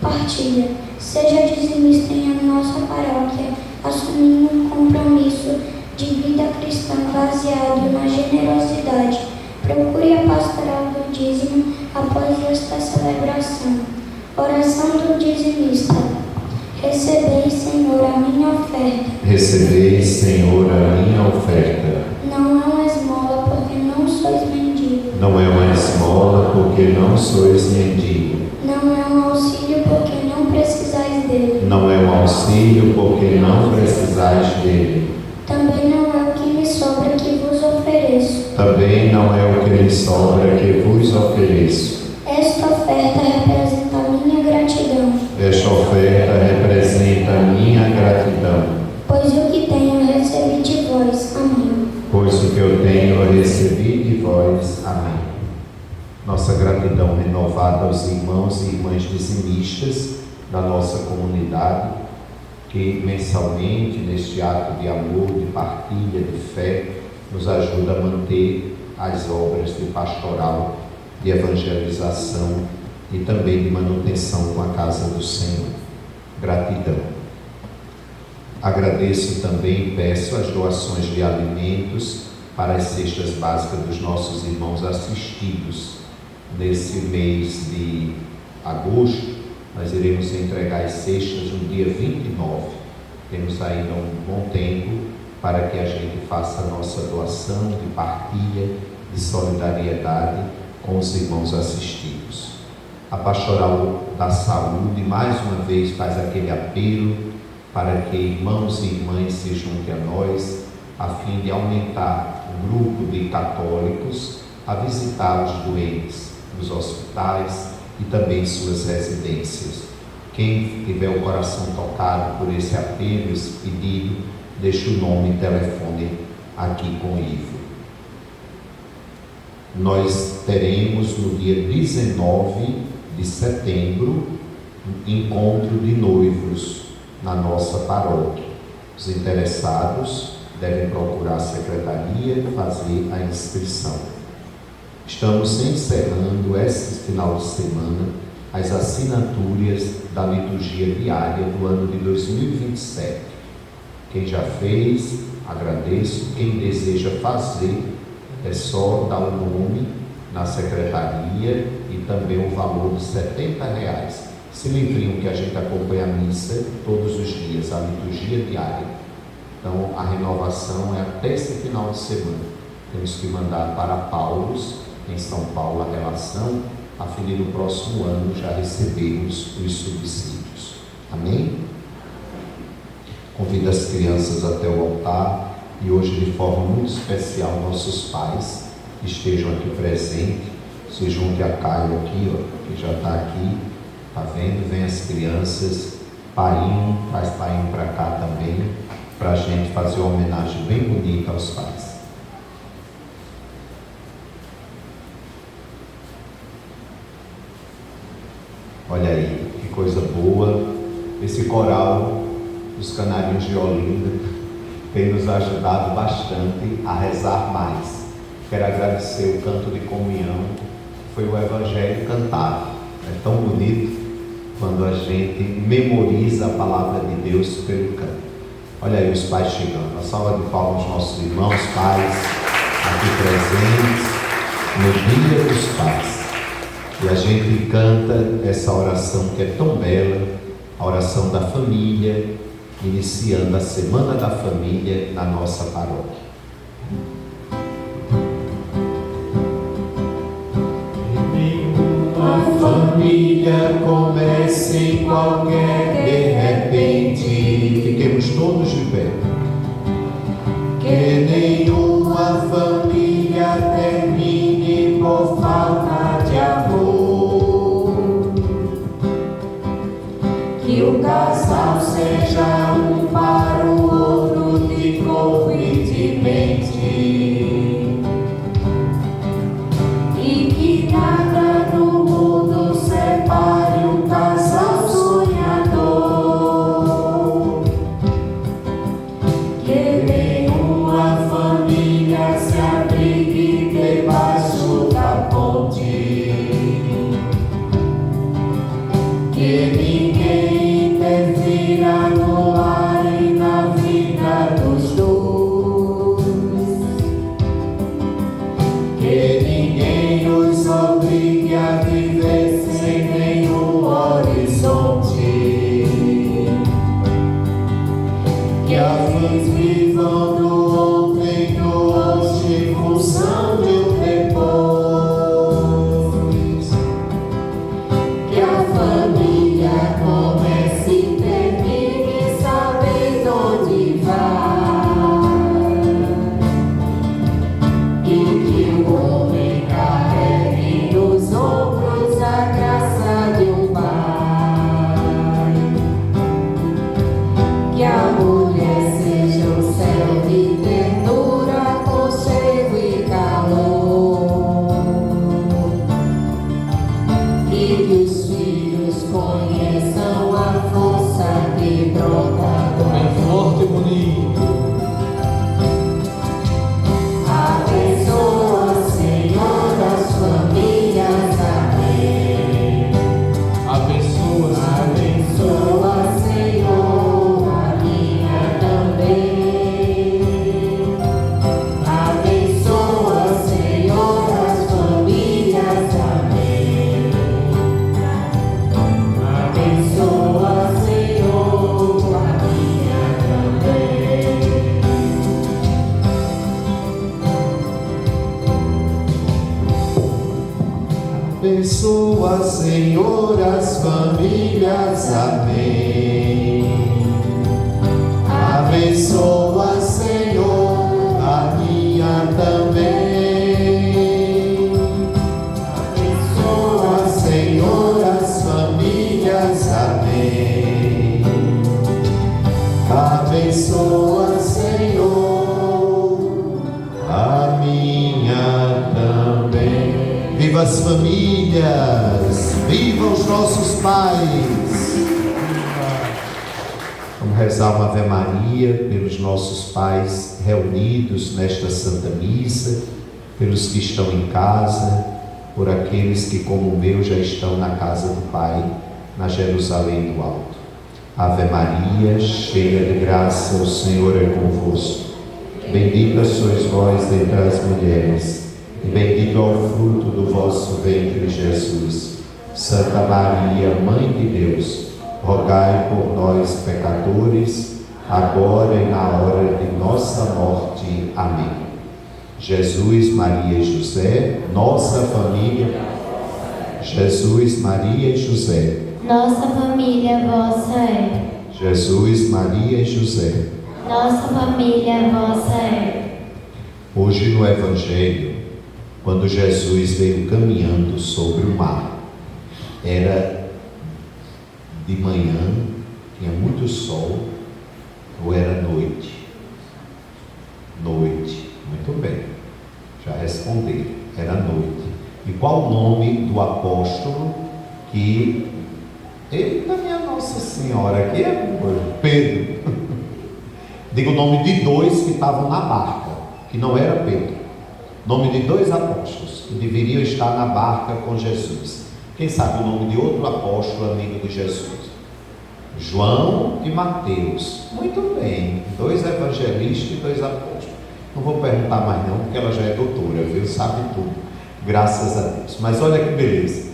partilha. Seja dizimista em nossa paróquia, assumindo um compromisso de vida cristã baseado na generosidade. Procure a pastoral do dízimo após esta celebração. Oração do dizimista. Recebei, Senhor, a minha oferta. Recebei, Senhor, a minha oferta. Não é uma esmola, porque não sois mendigo. Não é uma esmola, porque não sois mendigo. Não é um auxílio, porque não precisais dele. Não é um auxílio, porque não precisais dele. Também não é o que me sobra que vos ofereço. Também não é o que me sobra que vos ofereço. Esta oferta representa a minha gratidão. Esta oferta representa a minha gratidão. Pois o que tenho eu recebi de vós. Amém. Pois o que eu tenho eu recebi de vós. Amém. Nossa gratidão renovada aos irmãos e irmãs dizimistas da nossa comunidade, que mensalmente, neste ato de amor, de partilha, de fé, nos ajuda a manter as obras de pastoral, de evangelização e também de manutenção com a casa do Senhor. Gratidão. Agradeço também e peço as doações de alimentos para as cestas básicas dos nossos irmãos assistidos. Nesse mês de agosto, nós iremos entregar as cestas no dia 29. Temos ainda um bom tempo para que a gente faça a nossa doação de partilha, de solidariedade com os irmãos assistidos. A Pastoral da Saúde, mais uma vez, faz aquele apelo para que irmãos e irmãs se juntem a nós, a fim de aumentar o grupo de católicos a visitar os doentes nos hospitais e também suas residências. Quem tiver o coração tocado por esse apelo, esse pedido, deixe o nome e telefone aqui com o Ivo. Nós teremos no dia 19 de setembro encontro de noivos na nossa paróquia. Os interessados devem procurar a secretaria e fazer a inscrição. Estamos encerrando esse final de semana as assinaturas da liturgia diária do ano de 2027. Quem já fez, agradeço. Quem deseja fazer, é só dar o nome na secretaria e também o valor de R$70. Esse livrinho que a gente acompanha a missa todos os dias, a liturgia diária. Então, a renovação é até esse final de semana. Temos que mandar para Paulos, em São Paulo, a relação, a fim de no próximo ano já recebermos os subsídios. Amém? Convido as crianças até o altar e hoje, de forma muito especial, nossos pais que estejam aqui presentes. Se junte a Caio aqui, ó, que já está aqui, tá vendo? Vem as crianças, Painho, traz Painho para cá também, para a gente fazer uma homenagem bem bonita aos pais. Olha aí, que coisa boa, esse coral dos Canarinhos de Olinda tem nos ajudado bastante a rezar mais. Quero agradecer o canto de comunhão, foi o Evangelho cantado. É tão bonito quando a gente memoriza a palavra de Deus pelo canto. Olha aí os pais chegando. A salva de palmas aos nossos irmãos, pais, aqui presentes, no Dia dos Pais. E a gente canta essa oração que é tão bela, a oração da família, iniciando a Semana da Família na nossa paróquia. Família comece em qualquer de repente. Fiquemos todos de pé. Que nenhuma família termine por falta de amor. Que o casal seja um para o outro de corpo e de mente. E que nada no mundo separe um casal sonhador. Que nenhuma família se abrigue debaixo da ponte. Que ninguém interfira no lar e na vida dos dois. Que ninguém os obrigue a viver sem nenhum horizonte. Que ambos vivam no ontem, no hoje, função de um depois. Que a família comece e termine sabendo onde vai. E que o homem carregue nos ombros a graça de um pai. Que a mulher seja um céu de ternura, aconchego e calor. E que os filhos conheçam a força que brota do Bem forte e bonito. Abençoa, Senhor, as famílias, amém. Abençoa, Abençoa, Senhor, a minha também. Abençoa, Senhor, as famílias, amém. Abençoa, Senhor, a minha também. Abençoa, Senhor, as famílias, amém. Abençoa, Senhor, a minha também. Abençoa, Senhor, as famílias, amém. Abençoa, Senhor, a minha também. Viva as famílias, viva os nossos pais. Vamos rezar uma Ave Maria pelos nossos pais reunidos nesta Santa Missa, pelos que estão em casa, por aqueles que, como o meu, já estão na casa do Pai, na Jerusalém do Alto. Ave Maria, cheia de graça, o Senhor é convosco. Bendita sois vós entre as mulheres, e bendito é o fruto do vosso ventre, Jesus. Santa Maria, Mãe de Deus, rogai por nós, pecadores, agora e na hora de nossa morte. Amém. Jesus, Maria e José, nossa família. Jesus, Maria e José, Nossa família vossa é. Jesus, Maria e José. Nossa família vossa é. Hoje no Evangelho, quando Jesus veio caminhando sobre o mar, era de manhã, tinha muito sol, ou era noite? Noite, muito bem, já responderam, era noite. E qual o nome do apóstolo que... Eita, minha Nossa Senhora, aqui é Pedro. Diga o nome de dois que estavam na barca, que não era Pedro. Nome de dois apóstolos que deveriam estar na barca com Jesus. Quem sabe o nome de outro apóstolo amigo de Jesus? João e Mateus. Muito bem, dois evangelistas e dois apóstolos. Não vou perguntar mais não, porque ela já é doutora, viu? Sabe tudo, graças a Deus. Mas olha que beleza,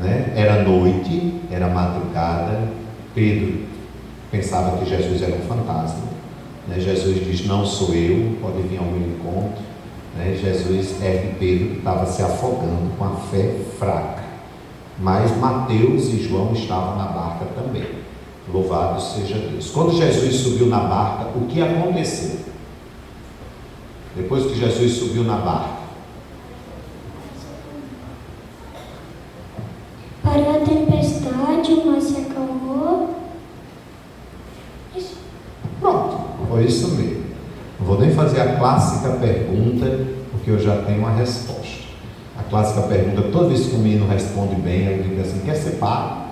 né? Era noite, era madrugada. Pedro pensava que Jesus era um fantasma, né? Jesus diz: não sou eu, pode vir ao meu encontro, né? Jesus ergue Pedro, que estava se afogando com a fé fraca. Mas Mateus e João estavam na barca também. Louvado seja Deus. Quando Jesus subiu na barca, o que aconteceu? Depois que Jesus subiu na barca, parou a tempestade, o mar se acalmou. pronto, foi isso mesmo. Não vou nem fazer a clássica pergunta, porque eu já tenho uma resposta. A clássica pergunta, toda vez que o menino responde bem, eu digo assim: quer ser pai?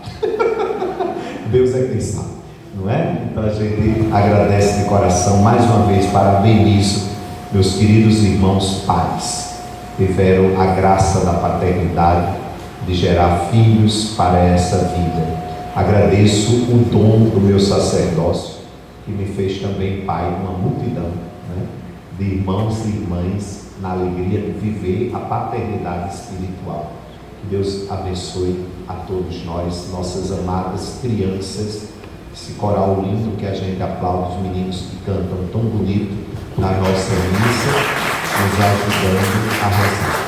Deus é quem sabe, não é? Então a gente agradece de coração, mais uma vez, parabenizo meus queridos irmãos pais, tiveram a graça da paternidade de gerar filhos para essa vida. Agradeço o dom do meu sacerdócio, que me fez também pai de uma multidão, né, de irmãos e irmãs, na alegria de viver a paternidade espiritual. Que Deus abençoe a todos nós, nossas amadas crianças, esse coral lindo que a gente aplaude, os meninos que cantam tão bonito na nossa missa, nos ajudando a rezar.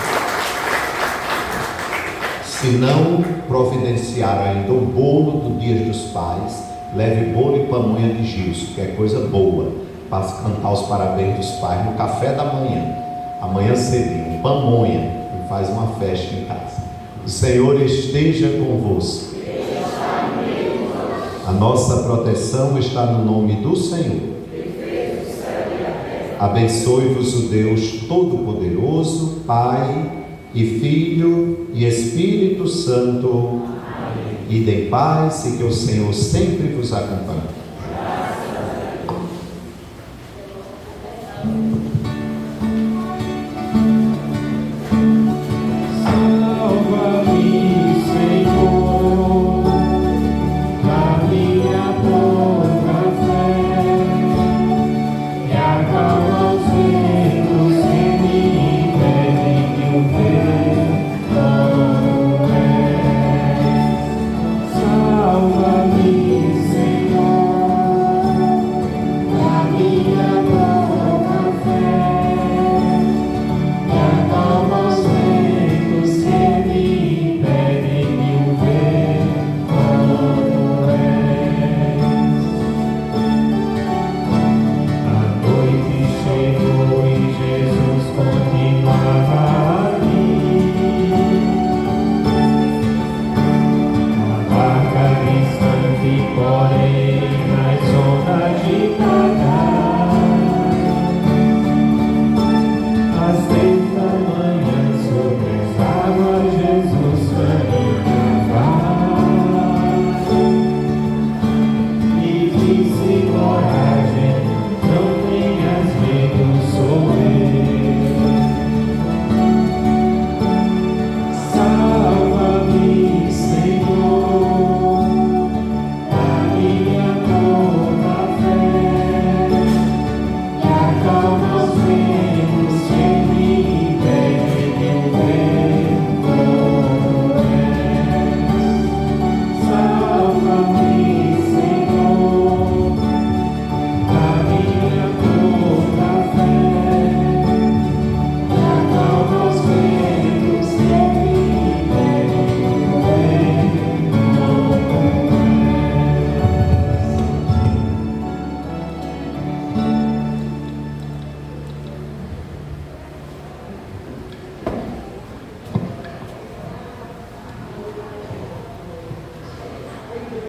Se não providenciar ainda o bolo do Dia dos Pais, leve bolo e pamonha de Gilson, que é coisa boa, para cantar os parabéns dos pais no café da manhã, amanhã cedinho, pamonha, e faz uma festa em casa. O Senhor esteja convosco. A nossa proteção está no nome do Senhor. Abençoe-vos o Deus Todo-Poderoso, Pai e Filho e Espírito Santo. Ide em paz e que o Senhor sempre vos acompanhe.